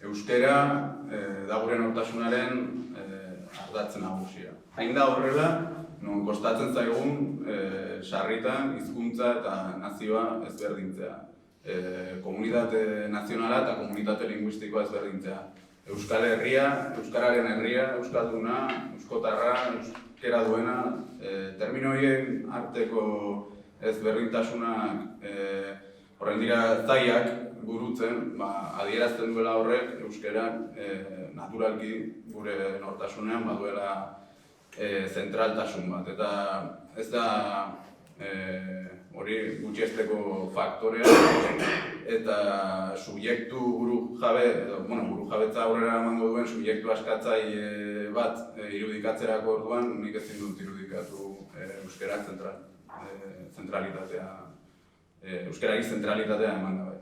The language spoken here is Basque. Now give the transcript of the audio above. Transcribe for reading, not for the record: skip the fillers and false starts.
Euskara da gure nortasunaren ardatz nagusia. Hain da horrela, non kostatzen zaigun sarritan hizkuntza eta nazioa ezberdintzea. Komunitate nazionala eta komunitate linguistikoa ezberdintzea. Euskal Herria, Euskararen herria, Euskalduna, Euskotarra, euskera duena, termino horien arteko ezberdintasunak horren dira zailak burutzen, adierazten duela horrek euskerak naturalki gure nortasunean baduela zentraltasun bat. Eta ez da hori gutxiesteko faktorea eta subjektu burujabetza aurrera emango duen subjektu askatzaile bat irudikatzerako orduan nik ezin dut irudikatu euskerak zentralitatea, euskerari zentralitatea eman gabe.